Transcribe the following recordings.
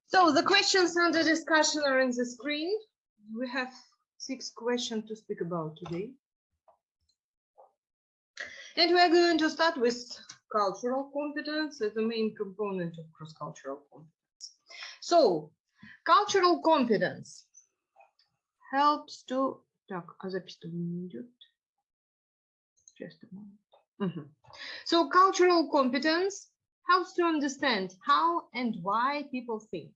So the questions under discussion are on the screen. We have 6 questions to speak about today. And we're going to start with cultural competence as the main component of cross-cultural competence. So, cultural competence helps to... Так, а запись-то не идет. Just a moment. So, cultural competence helps to understand how and why people think,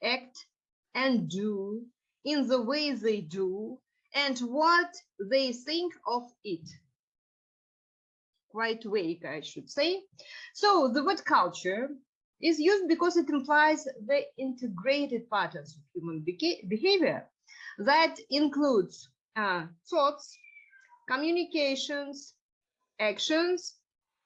act, and do in the way they do, and what they think of it. Quite vague, I should say. So the word culture is used because it implies the integrated patterns of human behavior that includes thoughts, communications, actions,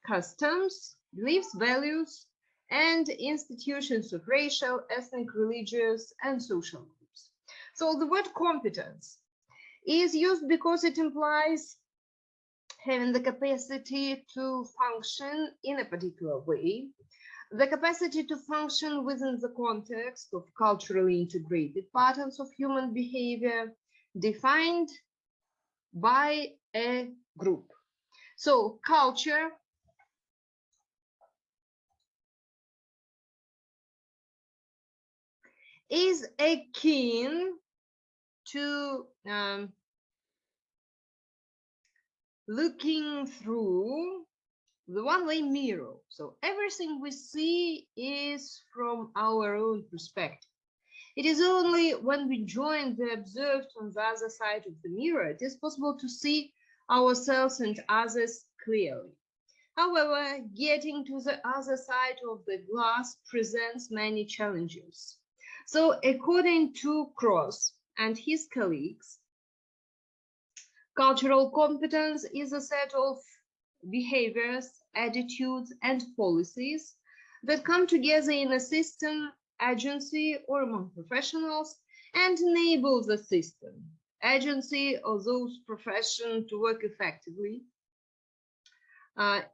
customs, beliefs, values, and institutions of racial, ethnic, religious, and social groups. So the word competence is used because it implies having the capacity to function in a particular way, the capacity to function within the context of culturally integrated patterns of human behavior defined by a group. So culture is akin to looking through the one-way mirror. So everything we see is from our own perspective. It is only when we join the observed on the other side of the mirror, it is possible to see ourselves and others clearly. However, getting to the other side of the glass presents many challenges. So according to Cross and his colleagues, cultural competence is a set of behaviors, attitudes, and policies that come together in a system, agency, or among professionals and enable the system, agency, or those professions to work effectively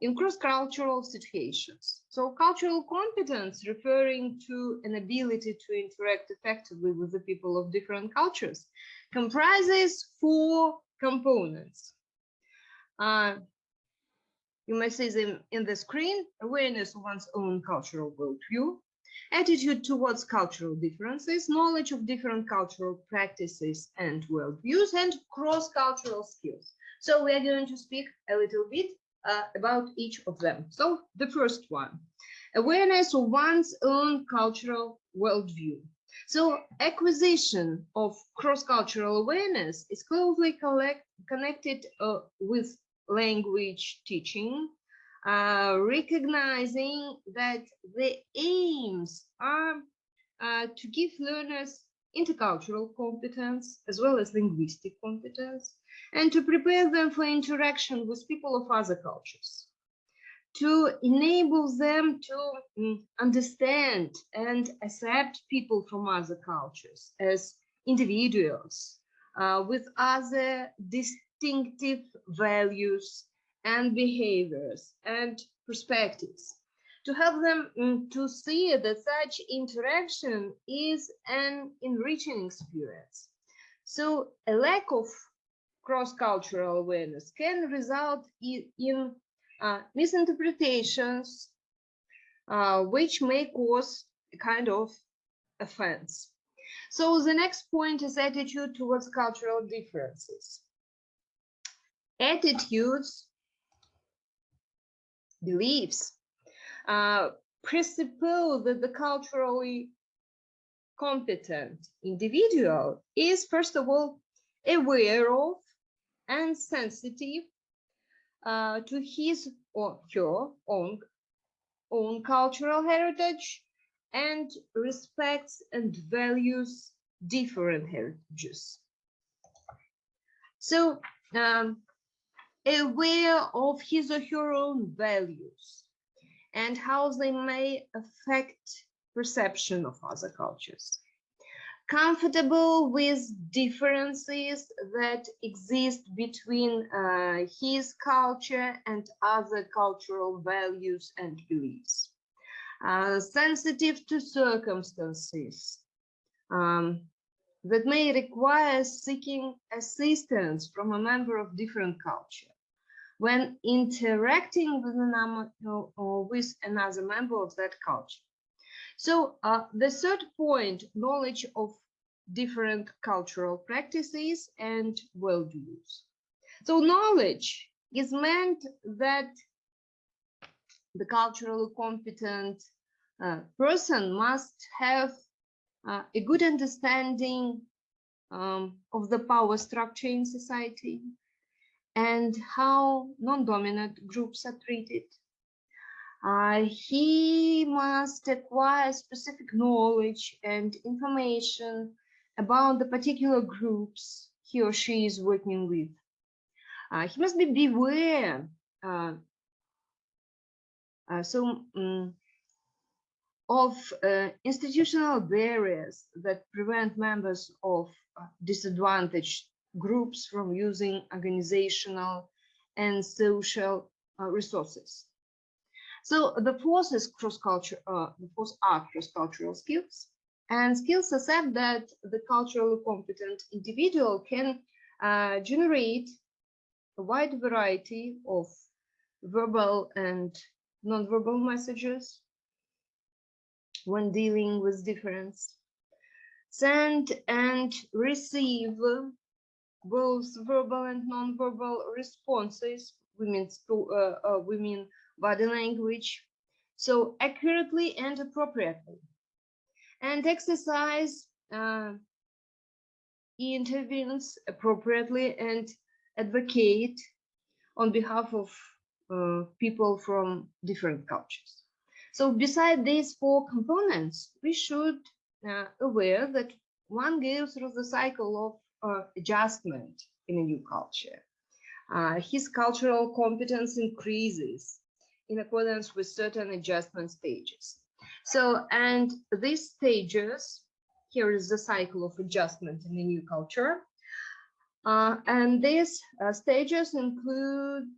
in cross-cultural situations. So cultural competence, referring to an ability to interact effectively with the people of different cultures, comprises 4 components. You may see them in the screen: awareness of one's own cultural worldview, attitude towards cultural differences, knowledge of different cultural practices and worldviews, and cross-cultural skills. So we are going to speak a little bit about each of them. So the first one, awareness of one's own cultural worldview. So acquisition of cross-cultural awareness is closely connected with language teaching, recognizing that the aims are to give learners intercultural competence as well as linguistic competence, and to prepare them for interaction with people of other cultures, to enable them to understand and accept people from other cultures as individuals with other distinctive values and behaviors and perspectives, to help them to see that such interaction is an enriching experience. So a lack of cross-cultural awareness can result in misinterpretations, which may cause a kind of offense. So the next point is attitude towards cultural differences. Attitudes, beliefs, presuppose that the culturally competent individual is, first of all, aware of and sensitive to his or her own cultural heritage, and respects and values different heritages. So aware of his or her own values and how they may affect perception of other cultures. Comfortable with differences that exist between his culture and other cultural values and beliefs. sensitive to circumstances that may require seeking assistance from a member of different culture when interacting with another member of that culture. So the third point, knowledge of different cultural practices and worldviews. So knowledge is meant that the culturally competent person must have a good understanding of the power structure in society and how non-dominant groups are treated. He must acquire specific knowledge and information about the particular groups he or she is working with. He must be beware of institutional barriers that prevent members of disadvantaged groups from using organizational and social resources. So the fourth is cross-culture. The fourth are cross-cultural skills, and skills accept that the culturally competent individual can generate a wide variety of verbal and non-verbal messages when dealing with difference, send and receive both verbal and non-verbal responses, we mean body language, so accurately and appropriately, and exercise intervenes appropriately and advocate on behalf of people from different cultures. So beside these four components, we should aware that one goes through the cycle of adjustment in a new culture. His cultural competence increases in accordance with certain adjustment stages. So, and these stages, here is the cycle of adjustment in a new culture. And these stages include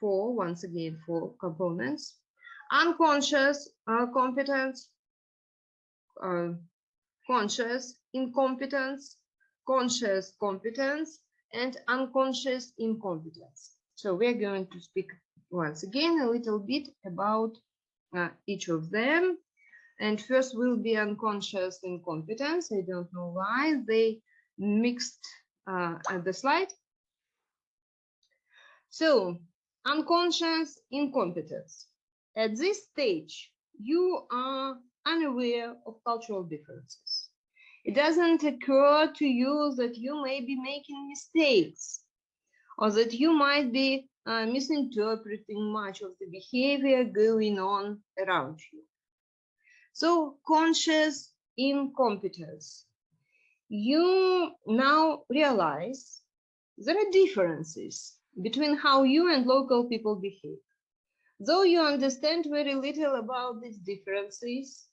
once again, four components: unconscious competence, conscious incompetence, conscious competence, and unconscious incompetence. So we're going to speak once again a little bit about each of them. And first will be unconscious incompetence. I don't know why they mixed at the slide. So unconscious incompetence. At this stage, you are unaware of cultural differences. It doesn't occur to you that you may be making mistakes or that you might be misinterpreting much of the behavior going on around you. So conscious incompetence. You now realize there are differences between how you and local people behave. Though you understand very little about these differences,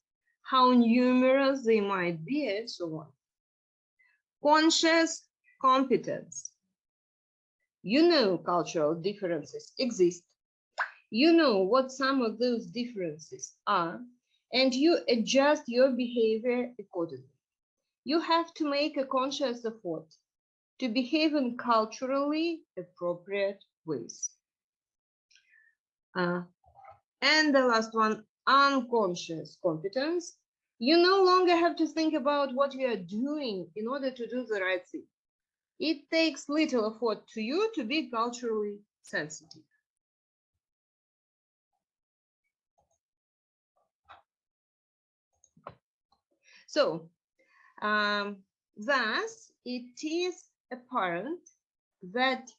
how numerous they might be, and so on. Conscious competence. You know cultural differences exist. You know what some of those differences are, and you adjust your behavior accordingly. You have to make a conscious effort to behave in culturally appropriate ways. And the last one, unconscious competence. You no longer have to think about what you are doing in order to do the right thing. It takes little effort to you to be culturally sensitive. So, thus, it is apparent that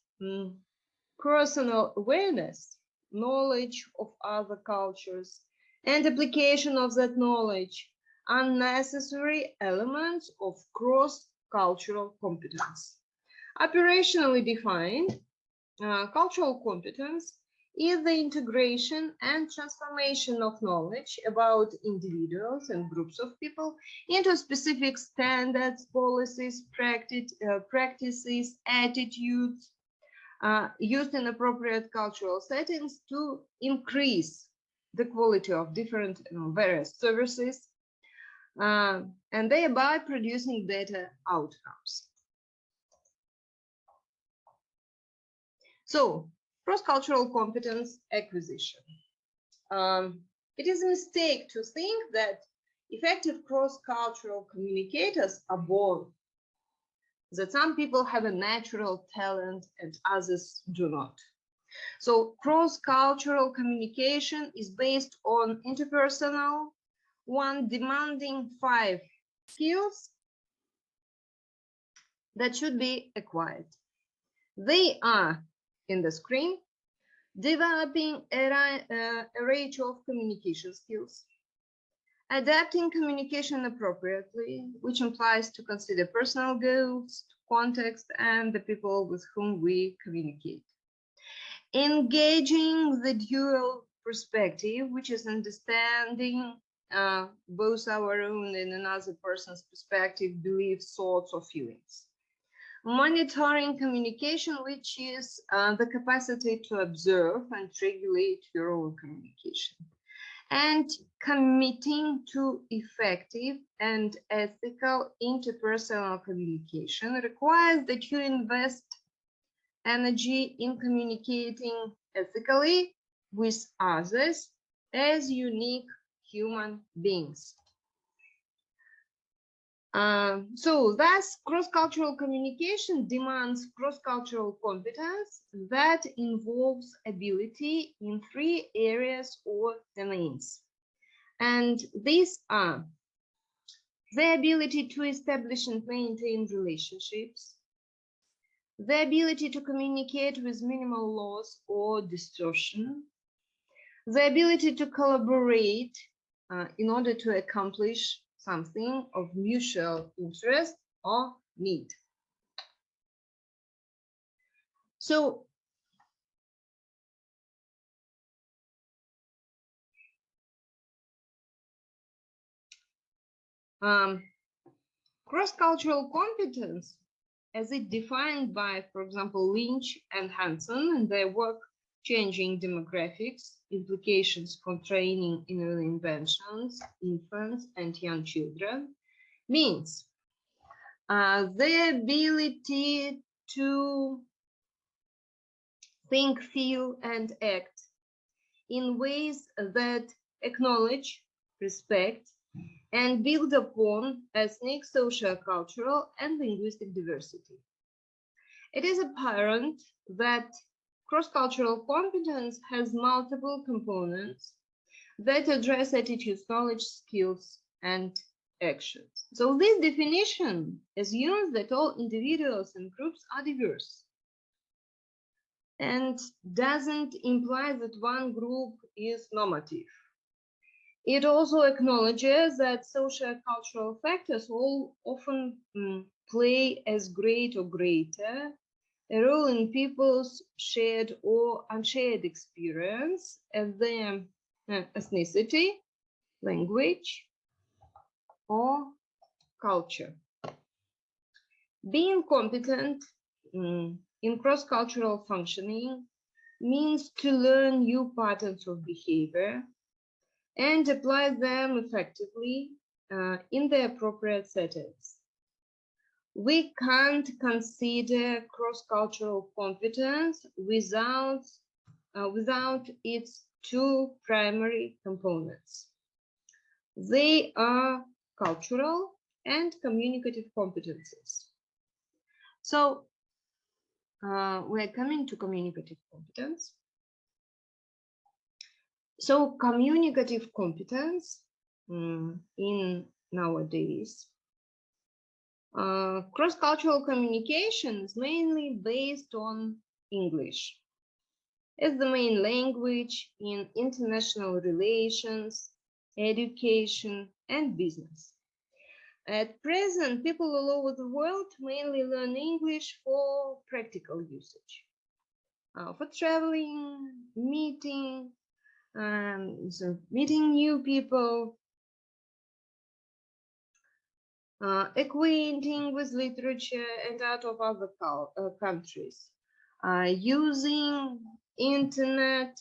personal awareness, knowledge of other cultures, and application of that knowledge are necessary elements of cross-cultural competence. Operationally defined, cultural competence is the integration and transformation of knowledge about individuals and groups of people into specific standards, policies, practices, attitudes, used in appropriate cultural settings to increase the quality of different various services, and thereby producing better outcomes. So, cross-cultural competence acquisition. It is a mistake to think that effective cross-cultural communicators are born, that some people have a natural talent and others do not. So cross-cultural communication is based on interpersonal, one demanding 5 skills that should be acquired. They are in the screen: developing a range of communication skills, adapting communication appropriately, which implies to consider personal goals, context, and the people with whom we communicate. Engaging the dual perspective, which is understanding both our own and another person's perspective, beliefs, thoughts, or feelings. Monitoring communication, which is the capacity to observe and regulate your own communication. And committing to effective and ethical interpersonal communication requires that you invest energy in communicating ethically with others as unique human beings. So thus, cross-cultural communication demands cross-cultural competence that involves ability in 3 areas or domains. And these are the ability to establish and maintain relationships, the ability to communicate with minimal loss or distortion, the ability to collaborate in order to accomplish something of mutual interest or need. So, cross-cultural competence, as it defined by, for example, Lynch and Hansen in their work Changing Demographics, Implications for Training in Early Interventions, Infants and Young Children, means the ability to think, feel, and act in ways that acknowledge, respect, and build upon ethnic, social, cultural, and linguistic diversity. It is apparent that cross-cultural competence has multiple components that address attitudes, knowledge, skills, and actions. So this definition assumes that all individuals and groups are diverse and doesn't imply that one group is normative. It also acknowledges that social cultural factors all often play as great or greater a role in people's shared or unshared experience as their ethnicity, language, or culture. Being competent in cross-cultural functioning means to learn new patterns of behavior and apply them effectively in the appropriate settings. We can't consider cross-cultural competence without its 2 primary components. They are cultural and communicative competences. So we're coming to communicative competence. So communicative competence in nowadays, cross-cultural communication is mainly based on English as the main language in international relations, education, and business. At present, people all over the world mainly learn English for practical usage, for traveling, meeting new people, acquainting with literature and art of other countries, using internet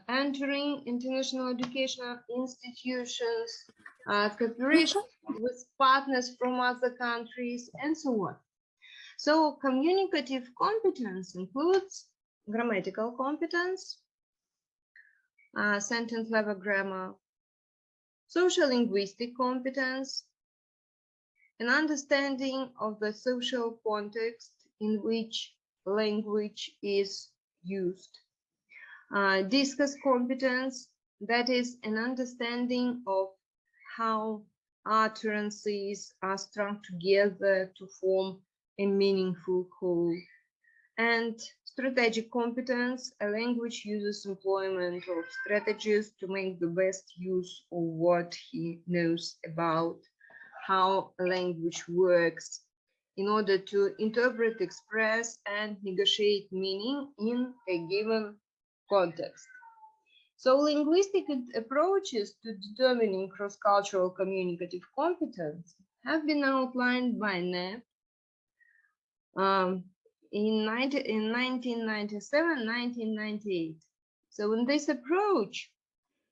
entering international educational institutions, cooperation with partners from other countries, and so on. So communicative competence includes grammatical competence, sentence level grammar, social linguistic competence, an understanding of the social context in which language is used. Discourse competence, that is an understanding of how utterances are strung together to form a meaningful whole. And strategic competence, a language user's employment of strategies to make the best use of what he knows about how a language works in order to interpret, express, and negotiate meaning in a given context. So linguistic approaches to determining cross-cultural communicative competence have been outlined by NEP in 1997-1998. So in this approach,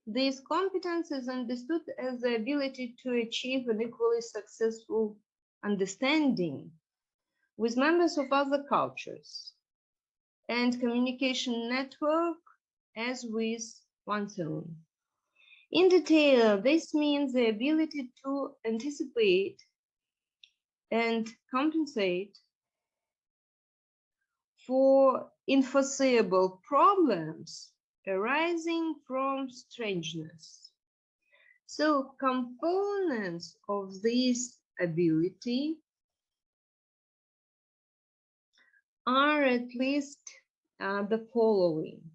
this competence is understood as the ability to achieve an equally successful understanding with members of other cultures and communication network as with one's own. In detail, this means the ability to anticipate and compensate for unforeseeable problems arising from strangeness. So components of this ability are at least the following.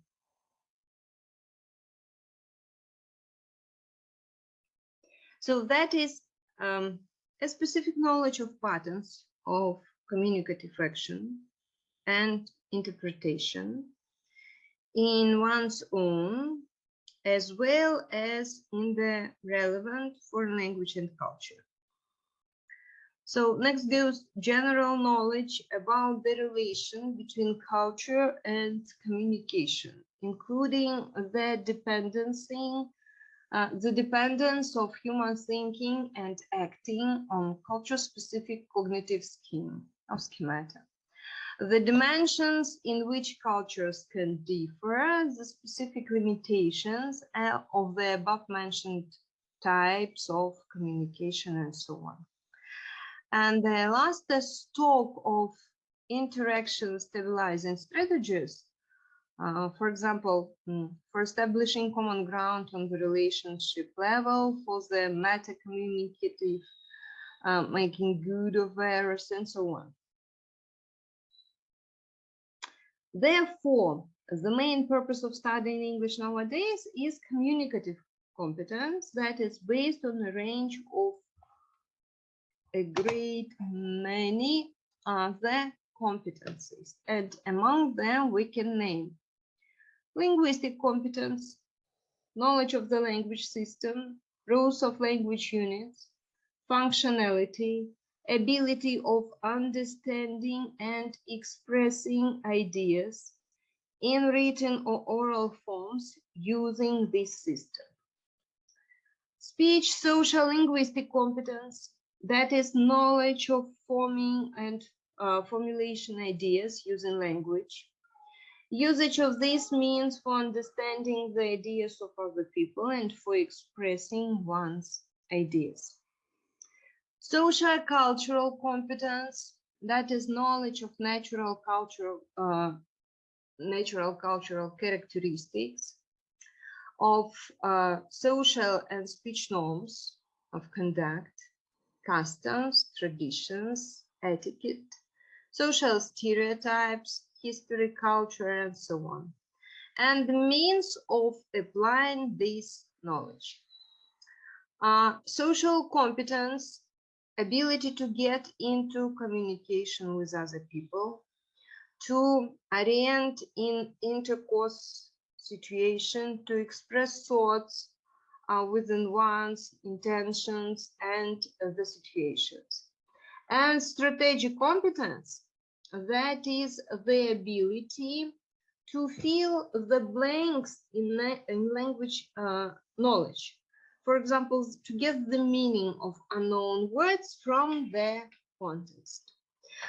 So that is a specific knowledge of patterns of communicative action and interpretation in one's own, as well as in the relevant foreign language and culture. So next goes general knowledge about the relation between culture and communication, including the dependence of human thinking and acting on culture-specific cognitive schemata. The dimensions in which cultures can differ, the specific limitations of the above-mentioned types of communication, and so on. And the last, the stock of interaction stabilizing strategies. For example, for establishing common ground on the relationship level, for the meta-communicative, making good of errors, and so on. Therefore, the main purpose of studying English nowadays is communicative competence that is based on a range of a great many other competencies. And among them, we can name linguistic competence, knowledge of the language system, rules of language units, functionality, ability of understanding and expressing ideas in written or oral forms using this system. Speech social linguistic competence, that is knowledge of forming and formulation ideas using language. Usage of these means for understanding the ideas of other people and for expressing one's ideas. Social cultural competence, that is knowledge of natural cultural characteristics, of social and speech norms of conduct, customs, traditions, etiquette, social stereotypes, history, culture, and so on, and the means of applying this knowledge. Social competence, ability to get into communication with other people, to orient in intercourse situation, to express thoughts within one's intentions and the situations. And strategic competence, that is the ability to fill the blanks in language knowledge. For example, to get the meaning of unknown words from their context.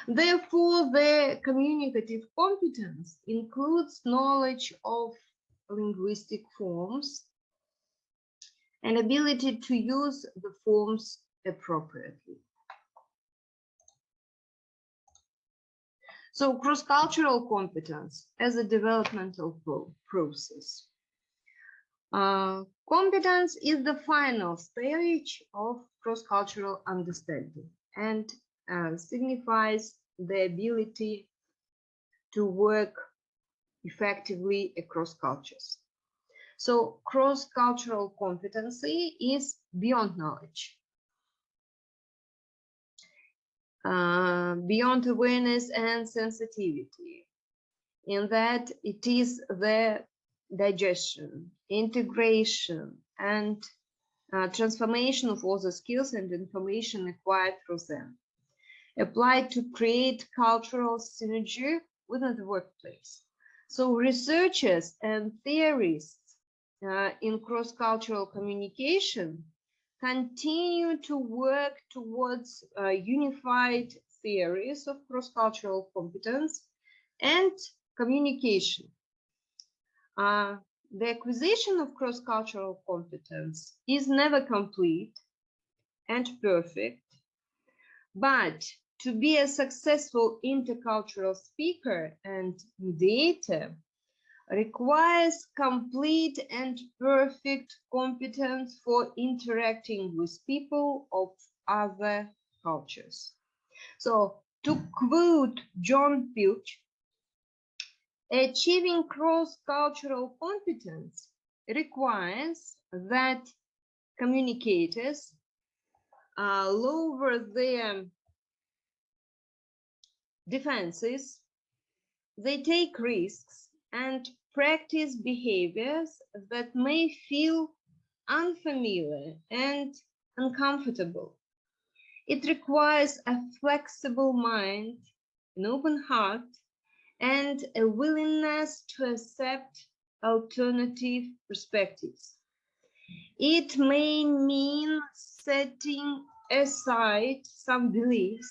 Therefore, the communicative competence includes knowledge of linguistic forms and ability to use the forms appropriately. So cross-cultural competence as a developmental process. Competence is the final stage of cross-cultural understanding and signifies the ability to work effectively across cultures. So cross-cultural competency is beyond knowledge, beyond awareness and sensitivity, in that it is the digestion, integration, and transformation of all the skills and information acquired through them, applied to create cultural synergy within the workplace. So researchers and theorists in cross-cultural communication continue to work towards unified theories of cross-cultural competence and communication. The acquisition of cross-cultural competence is never complete and perfect, but to be a successful intercultural speaker and mediator requires complete and perfect competence for interacting with people of other cultures. So, to quote John Pilch, achieving cross-cultural competence requires that communicators lower their defenses, they take risks, and practice behaviors that may feel unfamiliar and uncomfortable. It requires a flexible mind, an open heart, and a willingness to accept alternative perspectives. It may mean setting aside some beliefs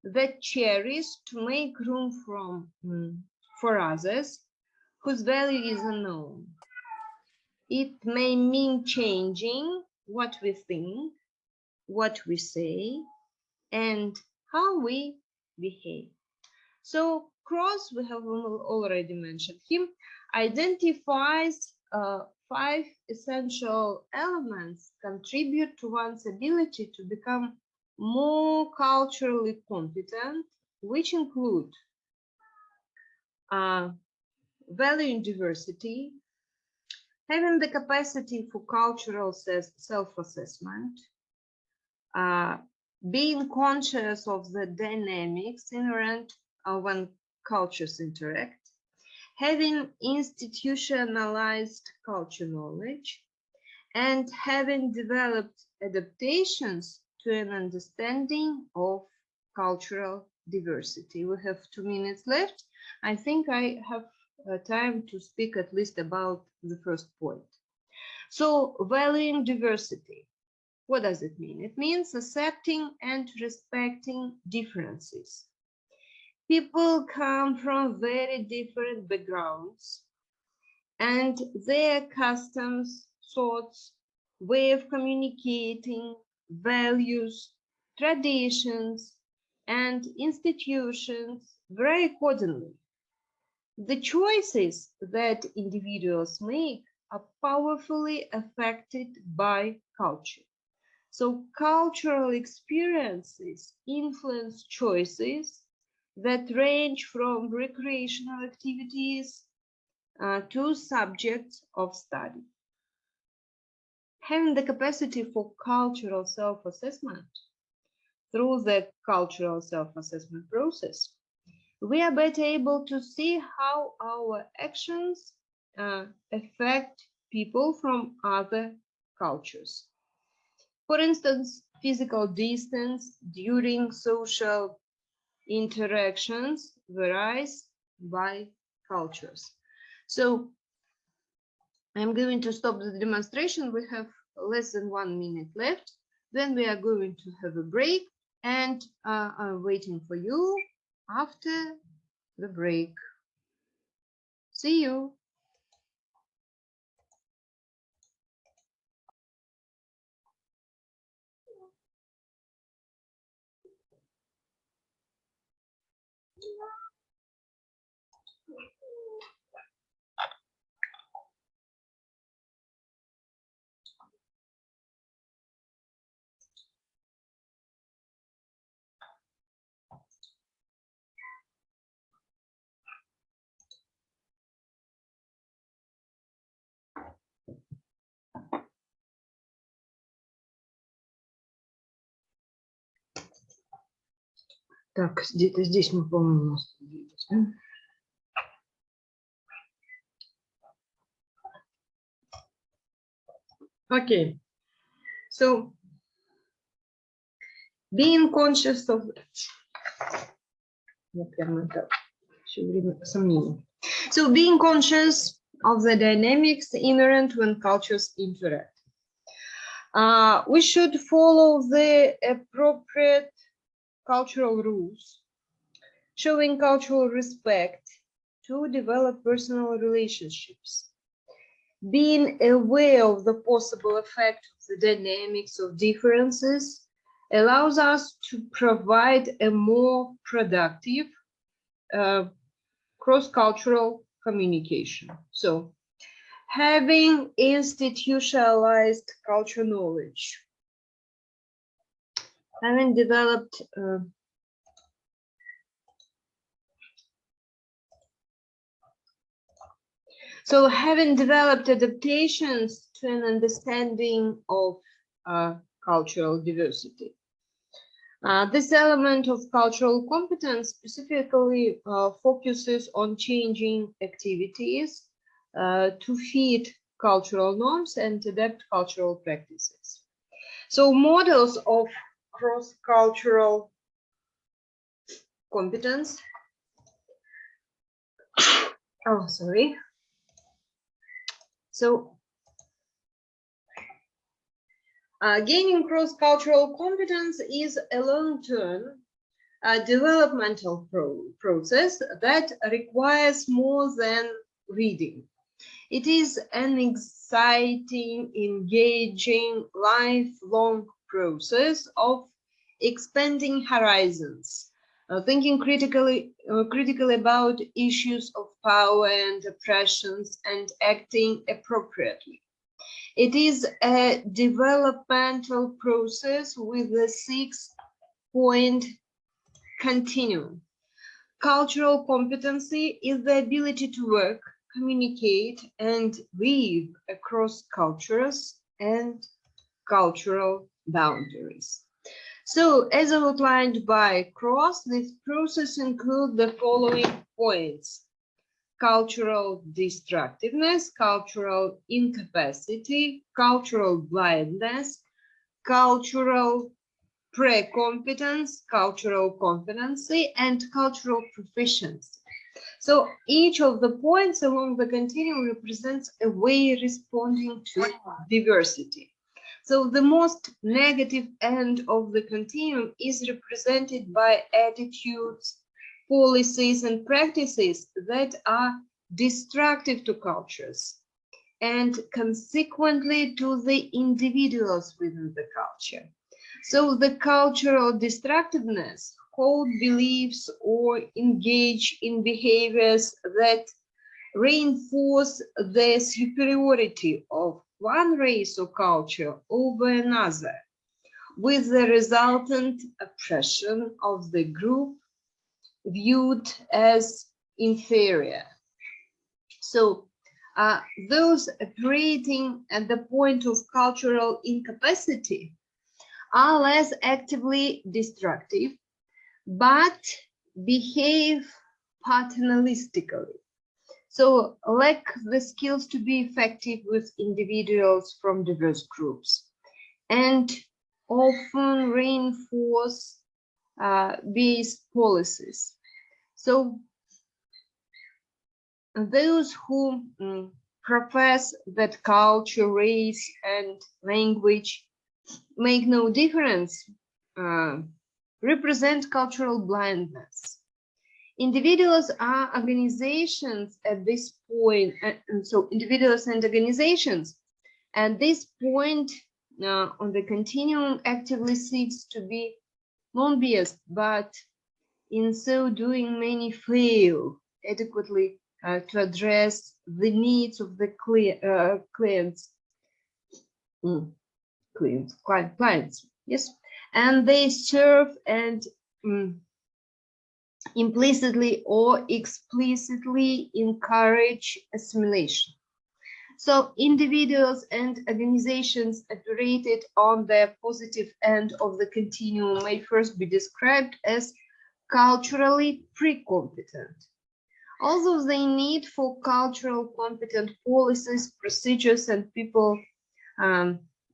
that cherish to make room for others whose value is unknown. It may mean changing what we think, what we say, and how we behave. So Cross, we have already mentioned him, identifies 5 essential elements contribute to one's ability to become more culturally competent, which include valuing diversity, having the capacity for cultural self-assessment, being conscious of the dynamics inherent when cultures interact, having institutionalized culture knowledge, and having developed adaptations to an understanding of cultural diversity. We have 2 minutes left. I think I have time to speak at least about the first point. So, valuing diversity. What does it mean? It means accepting and respecting differences. People come from very different backgrounds, and their customs, thoughts, way of communicating, values, traditions, and institutions vary accordingly. The choices that individuals make are powerfully affected by culture. So cultural experiences influence choices that range from recreational activities to subjects of study. Having the capacity for cultural self-assessment through the cultural self-assessment process, we are better able to see how our actions affect people from other cultures. For instance, physical distance during social interactions varies by cultures. So I'm going to stop the demonstration. We have less than 1 minute left. Then we are going to have a break, and I'm waiting for you after the break. See you. Так, где-то здесь мы, по-моему, остановились. Okay, so being conscious of... So being conscious of the dynamics inherent when cultures interact. We should follow the appropriate cultural rules, showing cultural respect to develop personal relationships. Being aware of the possible effect of the dynamics of differences allows us to provide a more productive cross-cultural communication. So having institutionalized cultural knowledge, having developed having developed adaptations to an understanding of cultural diversity. This element of cultural competence specifically focuses on changing activities to fit cultural norms and adapt cultural practices. So models of cross-cultural competence. Oh, sorry. So gaining cross-cultural competence is a long-term developmental process that requires more than reading. It is an exciting, engaging, lifelong process of expanding horizons, thinking critically about issues of power and oppressions, and acting appropriately. It is a developmental process with a 6-point continuum. Cultural competency is the ability to work, communicate, and live across cultures and cultural boundaries. So, as outlined by Cross, this process includes the following points: cultural destructiveness, cultural incapacity, cultural blindness, cultural pre-competence, cultural competency, and cultural proficiency. So each of the points along the continuum represents a way responding to diversity. So the most negative end of the continuum is represented by attitudes, policies, and practices that are destructive to cultures and consequently to the individuals within the culture. So the cultural destructiveness hold beliefs or engage in behaviors that reinforce the superiority of one race or culture over another, with the resultant oppression of the group viewed as inferior. So those operating at the point of cultural incapacity are less actively destructive, but behave paternalistically. So lack the skills to be effective with individuals from diverse groups, and often reinforce these policies. So those who profess that culture, race, and language make no difference represent cultural blindness. Individuals are organizations at this point, and so individuals and organizations at this point on the continuum actively seeks to be non-biased, but in so doing many fail adequately to address the needs of the clients, yes, and they serve and implicitly or explicitly encourage assimilation. So individuals and organizations operated on the positive end of the continuum may first be described as culturally pre-competent. Although the need for cultural competent policies, procedures, and people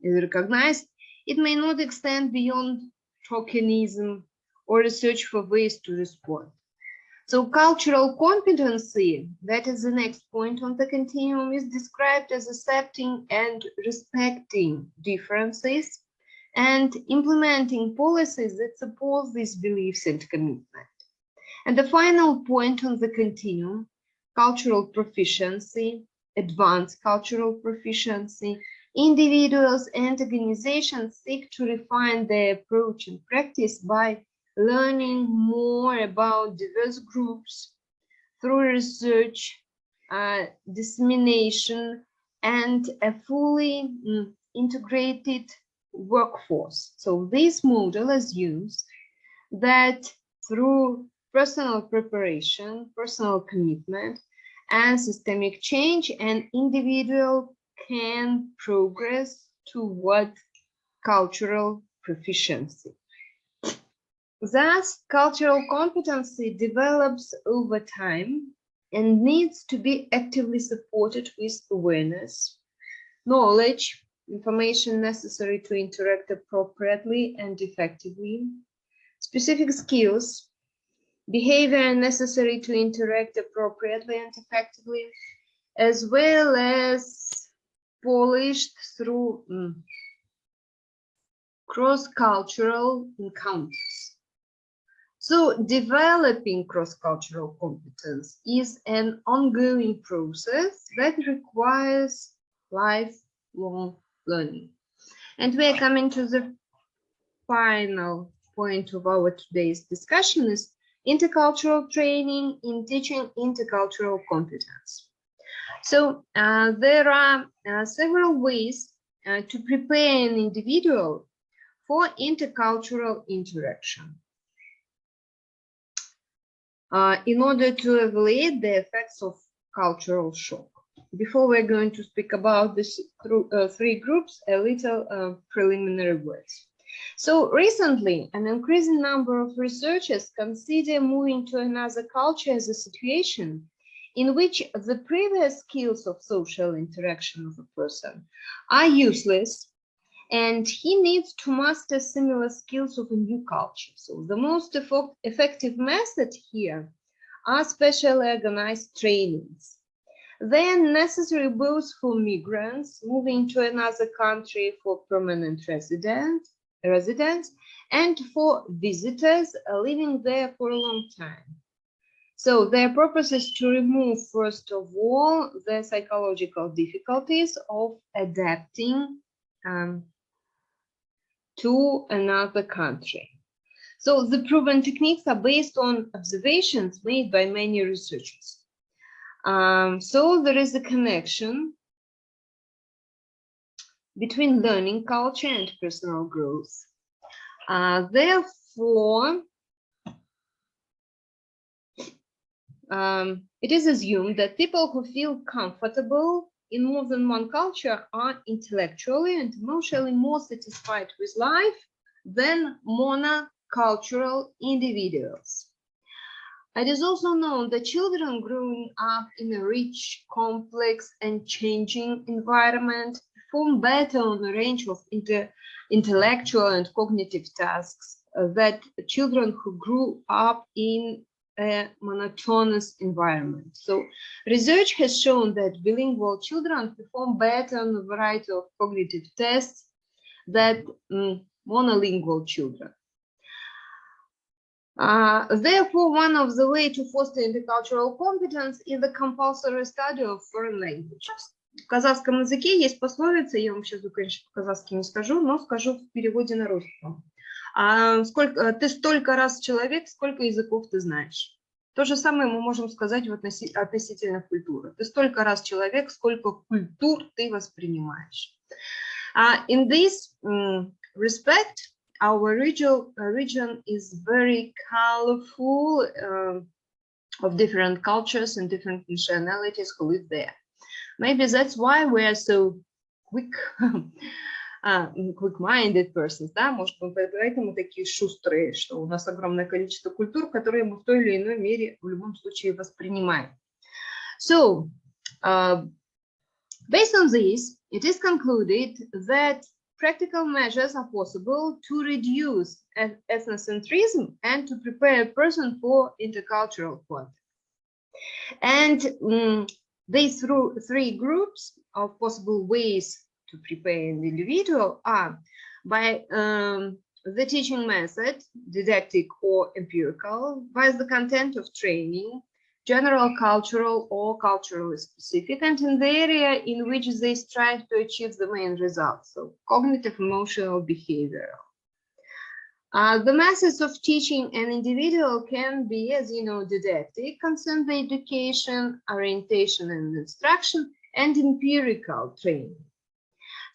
is recognized, it may not extend beyond tokenism or research for ways to respond. So cultural competency, that is the next point on the continuum, is described as accepting and respecting differences and implementing policies that support these beliefs and commitment. And the final point on the continuum, cultural proficiency, advanced cultural proficiency, individuals and organizations seek to refine their approach and practice by learning more about diverse groups through research, dissemination, and a fully integrated workforce. So this model assumes that through personal preparation, personal commitment, and systemic change, an individual can progress toward cultural proficiency. Thus, cultural competency develops over time and needs to be actively supported with awareness, knowledge, information necessary to interact appropriately and effectively, specific skills, behavior necessary to interact appropriately and effectively, as well as polished through cross-cultural encounters. So developing cross-cultural competence is an ongoing process that requires lifelong learning. And we are coming to the final point of our today's discussion is intercultural training in teaching intercultural competence. So there are several ways to prepare an individual for intercultural interaction. In order to evaluate the effects of cultural shock. Before we're going to speak about these three groups, a little preliminary words. So recently, an increasing number of researchers consider moving to another culture as a situation in which the previous skills of social interaction of a person are useless and he needs to master similar skills of a new culture. So the most effective method here are specially organized trainings. They are necessary both for migrants moving to another country for permanent residence and for visitors living there for a long time. So their purpose is to remove, first of all, the psychological difficulties of adapting to another country. So the proven techniques are based on observations made by many researchers. So there is a connection between learning culture and personal growth. Therefore, it is assumed that people who feel comfortable in more than one culture are intellectually and emotionally more satisfied with life than monocultural individuals. It is also known that children growing up in a rich, complex, and changing environment perform better on a range of intellectual and cognitive tasks that children who grew up in a monotonous environment. So research has shown that bilingual children perform better on a variety of cognitive tests than monolingual children. Therefore, one of the ways to foster intercultural competence is the compulsory study of foreign languages. В казахском языке есть пословица, я вам сейчас, конечно, по-казахски не скажу, но скажу в переводе на русском. Ты столько раз человек, сколько языков ты знаешь. То же самое мы можем сказать относительно культуры. Ты столько раз человек, сколько культур ты воспринимаешь. In this respect, our region is very colorful of different cultures and different nationalities who live there. Maybe that's why we are so quick-minded persons, да, может быть, поэтому такие шустрые, что у нас огромное количество культур, которые мы в той или иной мере в любом случае воспринимаем. So, based on this, it is concluded that practical measures are possible to reduce ethnocentrism and to prepare a person for intercultural contact. And these three groups of possible ways to prepare an individual are by the teaching method, didactic or empirical, by the content of training, general cultural or culturally specific, and in the area in which they strive to achieve the main results, so cognitive, emotional, behavioral. The methods of teaching an individual can be, as you know, didactic, concern the education, orientation and instruction, and empirical training.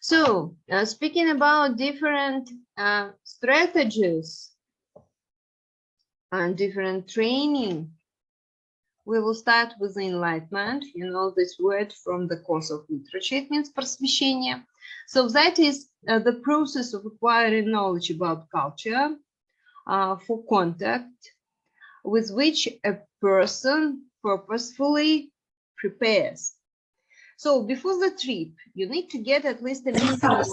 So, speaking about different strategies and different training, we will start with the enlightenment. You know this word from the course of literature, it means просвещение. So that is the process of acquiring knowledge about culture for contact with which a person purposefully prepares. So before the trip, you need to get at least a minimum.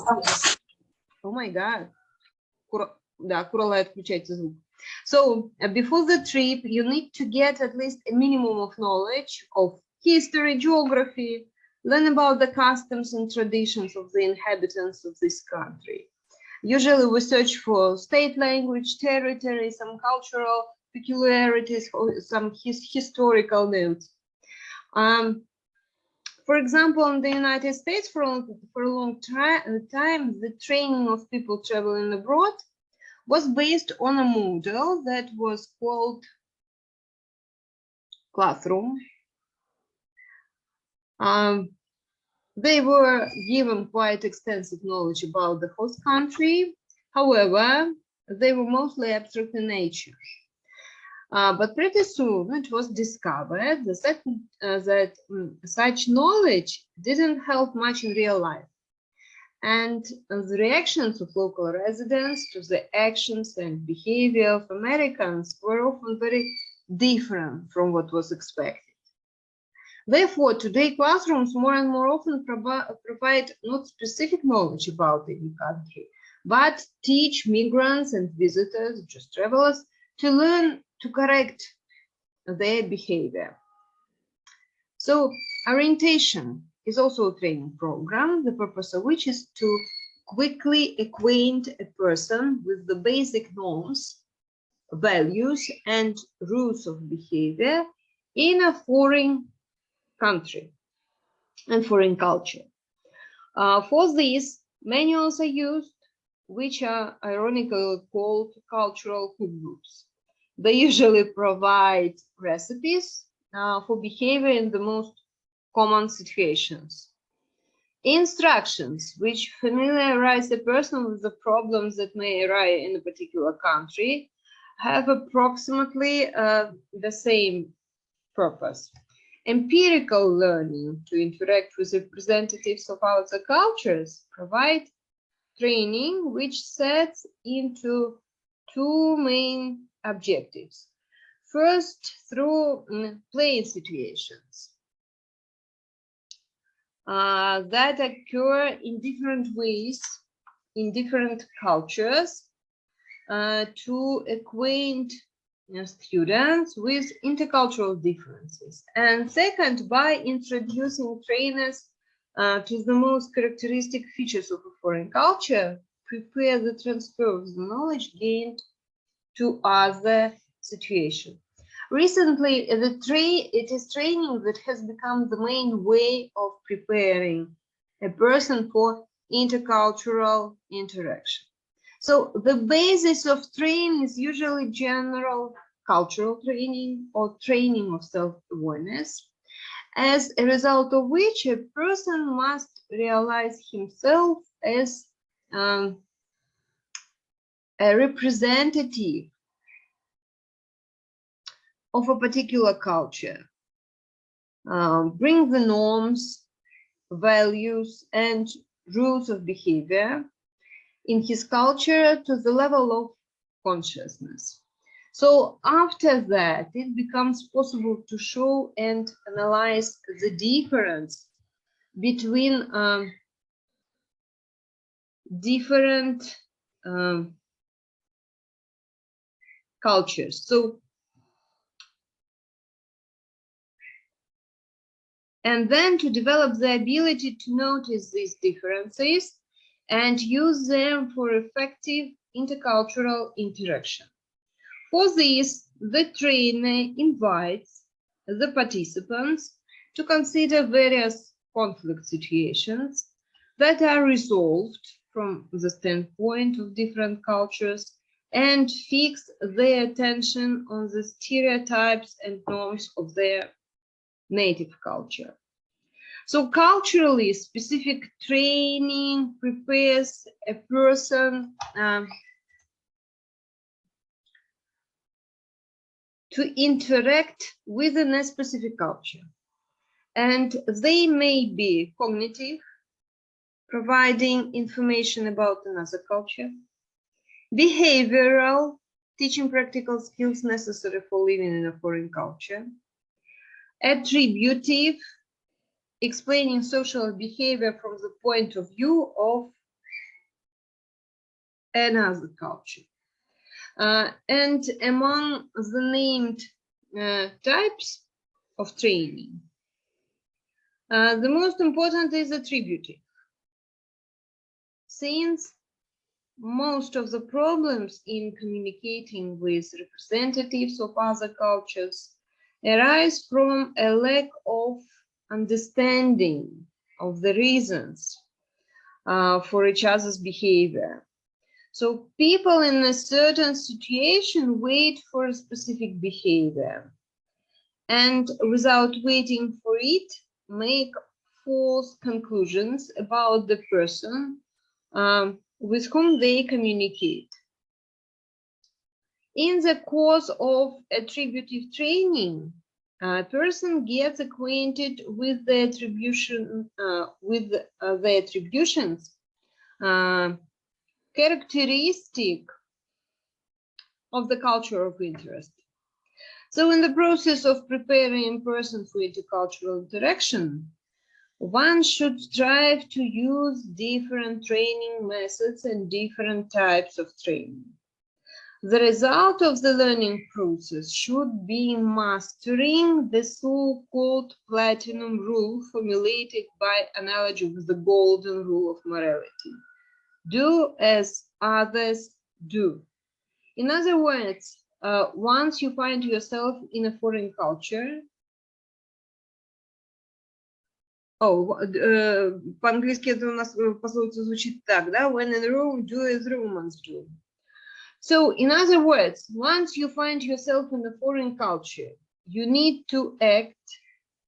Oh my God. Да, Курала, отключайте звук. So before the trip, you need to get at least a minimum of knowledge of history, geography, learn about the customs and traditions of the inhabitants of this country. Usually we search for state language, territory, some cultural peculiarities, or some historical notes. For example, in the United States, for a long time, the training of people traveling abroad was based on a model that was called classroom. They were given quite extensive knowledge about the host country. However, they were mostly abstract in nature. But pretty soon it was discovered that such knowledge didn't help much in real life. And the reactions of local residents to the actions and behavior of Americans were often very different from what was expected. Therefore, today classrooms more and more often provide not specific knowledge about the country, but teach migrants and visitors, just travelers, to learn to correct their behavior. So orientation is also a training program, the purpose of which is to quickly acquaint a person with the basic norms, values, and rules of behavior in a foreign country and foreign culture. For this, manuals are used, which are ironically called cultural cookbooks. They usually provide recipes for behavior in the most common situations. Instructions, which familiarize a person with the problems that may arise in a particular country, have approximately the same purpose. Empirical learning to interact with representatives of other cultures provide training which sets into two main objectives. First, through playing situations that occur in different ways in different cultures to acquaint students with intercultural differences. And second, by introducing trainers to the most characteristic features of a foreign culture, prepare the transfer of the knowledge gained to other situations. Recently, it is training that has become the main way of preparing a person for intercultural interaction. So the basis of training is usually general cultural training or training of self-awareness, as a result of which a person must realize himself as a representative of a particular culture, bring the norms, values, and rules of behavior in his culture to the level of consciousness. So after that, it becomes possible to show and analyze the difference between different cultures. So, and then to develop the ability to notice these differences and use them for effective intercultural interaction. For this, the trainer invites the participants to consider various conflict situations that are resolved from the standpoint of different cultures and fix their attention on the stereotypes and norms of their native culture. So culturally specific training prepares a person to interact within a specific culture. And they may be cognitive, providing information about another culture, behavioral, teaching practical skills necessary for living in a foreign culture, attributive, explaining social behavior from the point of view of another culture. And among the named types of training, the most important is attributive. Since most of the problems in communicating with representatives of other cultures arise from a lack of understanding of the reasons for each other's behavior. So people in a certain situation wait for a specific behavior, and without waiting for it, make false conclusions about the person with whom they communicate. In the course of attributive training, a person gets acquainted with the attributions characteristic of the culture of interest. So in the process of preparing a person for intercultural interaction, one should strive to use different training methods and different types of training. The result of the learning process should be mastering the so-called platinum rule formulated by analogy with the golden rule of morality. Do as others do. In other words, once you find yourself in a foreign culture, по-английски это у нас пословица звучит так, да? When in Rome, do as Romans do. So, in other words, once you find yourself in a foreign culture, you need to act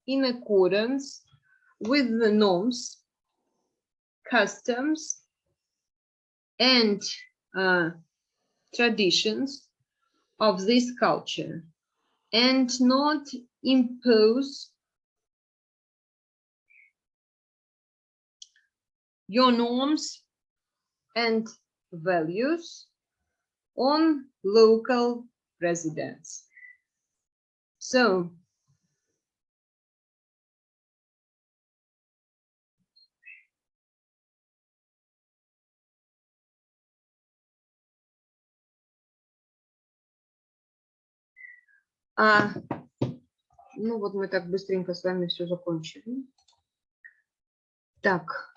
in accordance with the norms, customs, and traditions of this culture, and not impose your norms and values on local residents. So Ну вот мы так быстренько с вами все закончили. Так.